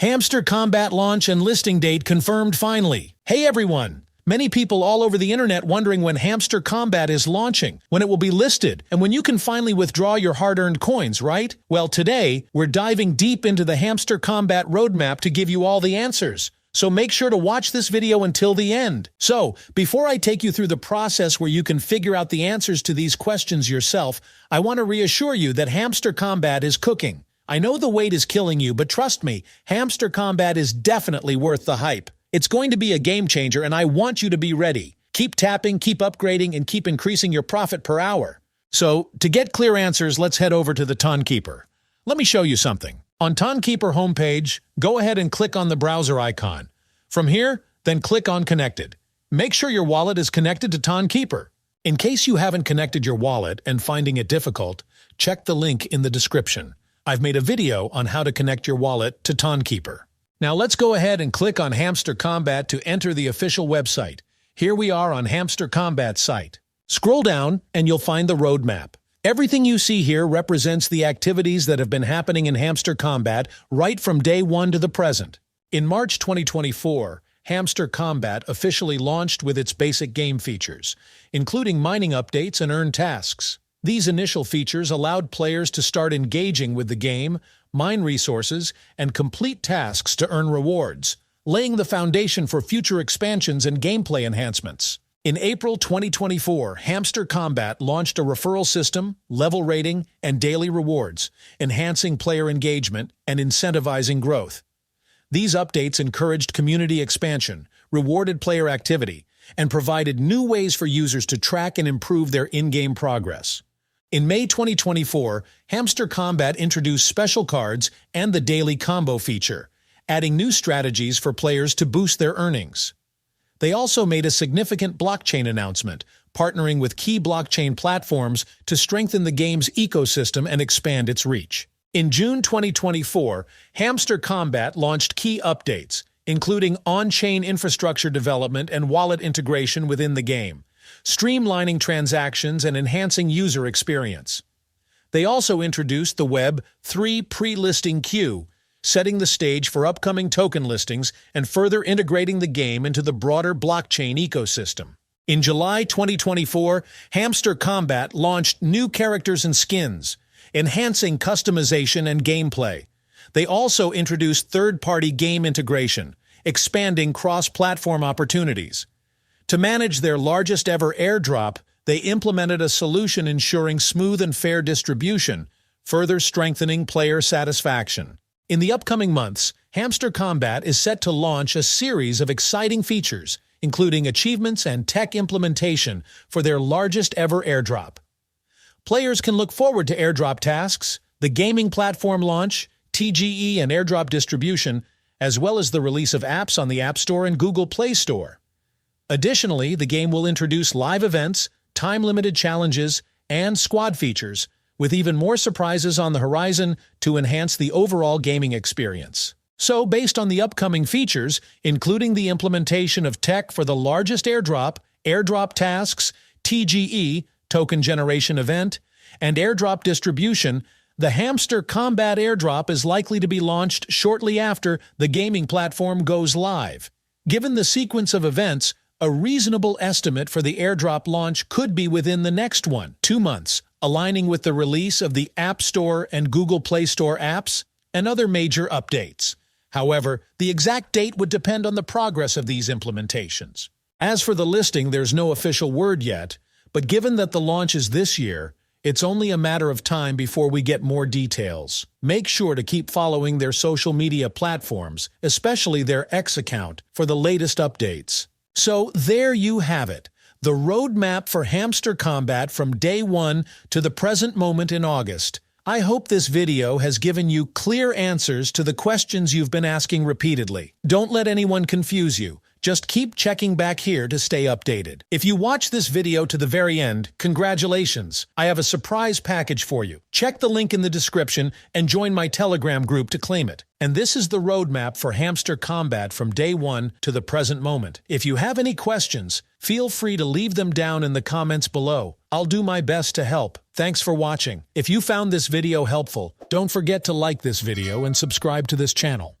Hamster Combat launch and listing date confirmed finally. Hey everyone! Many people all over the internet wondering when Hamster Combat is launching, when it will be listed, and when you can finally withdraw your hard-earned coins, right? Well, today, we're diving deep into the Hamster Combat roadmap to give you all the answers. So make sure to watch this video until the end. So, before I take you through the process where you can figure out the answers to these questions yourself, I want to reassure you that Hamster Combat is cooking. I know the wait is killing you, but trust me, Hamster Combat is definitely worth the hype. It's going to be a game changer, and I want you to be ready. Keep tapping, keep upgrading, and keep increasing your profit per hour. So, to get clear answers, let's head over to the Timekeeper. Let me show you something. On Timekeeper homepage, go ahead and click on the browser icon. From here, then click on Connected. Make sure your wallet is connected to Timekeeper. In case you haven't connected your wallet and finding it difficult, check the link in the description. I've made a video on how to connect your wallet to Timekeeper. Now let's go ahead and click on Hamster Combat to enter the official website. Here we are on Hamster Combat's site. Scroll down and you'll find the roadmap. Everything you see here represents the activities that have been happening in Hamster Combat right from day one to the present. In March 2024, Hamster Combat officially launched with its basic game features, including mining updates and earned tasks. These initial features allowed players to start engaging with the game, mine resources, and complete tasks to earn rewards, laying the foundation for future expansions and gameplay enhancements. In April 2024, Hamster Combat launched a referral system, level rating, and daily rewards, enhancing player engagement and incentivizing growth. These updates encouraged community expansion, rewarded player activity, and provided new ways for users to track and improve their in-game progress. In May 2024, Hamster Combat introduced special cards and the daily combo feature, adding new strategies for players to boost their earnings. They also made a significant blockchain announcement, partnering with key blockchain platforms to strengthen the game's ecosystem and expand its reach. In June 2024, Hamster Combat launched key updates, including on-chain infrastructure development and wallet integration within the game, streamlining transactions and enhancing user experience. They also introduced the Web3 pre-listing queue, setting the stage for upcoming token listings and further integrating the game into the broader blockchain ecosystem. In July 2024, Hamster Combat launched new characters and skins, enhancing customization and gameplay. They also introduced third-party game integration, expanding cross-platform opportunities. To manage their largest-ever airdrop, they implemented a solution ensuring smooth and fair distribution, further strengthening player satisfaction. In the upcoming months, Hamster Combat is set to launch a series of exciting features, including achievements and tech implementation for their largest-ever airdrop. Players can look forward to airdrop tasks, the gaming platform launch, TGE and airdrop distribution, as well as the release of apps on the App Store and Google Play Store. Additionally, the game will introduce live events, time-limited challenges, and squad features, with even more surprises on the horizon to enhance the overall gaming experience. So, based on the upcoming features, including the implementation of tech for the largest airdrop, airdrop tasks, TGE, token generation event, and airdrop distribution, the Hamster Combat airdrop is likely to be launched shortly after the gaming platform goes live. Given the sequence of events, a reasonable estimate for the airdrop launch could be within the next 2 months, aligning with the release of the App Store and Google Play Store apps and other major updates. However, the exact date would depend on the progress of these implementations. As for the listing, there's no official word yet, but given that the launch is this year, it's only a matter of time before we get more details. Make sure to keep following their social media platforms, especially their X account, for the latest updates. So there you have it, the roadmap for Hamster Combat from day one to the present moment in August. I hope this video has given you clear answers to the questions you've been asking repeatedly. Don't let anyone confuse you. Just keep checking back here to stay updated. If you watch this video to the very end, congratulations! I have a surprise package for you. Check the link in the description and join my Telegram group to claim it. And this is the roadmap for Hamster Combat from day one to the present moment. If you have any questions, feel free to leave them down in the comments below. I'll do my best to help. Thanks for watching. If you found this video helpful, don't forget to like this video and subscribe to this channel.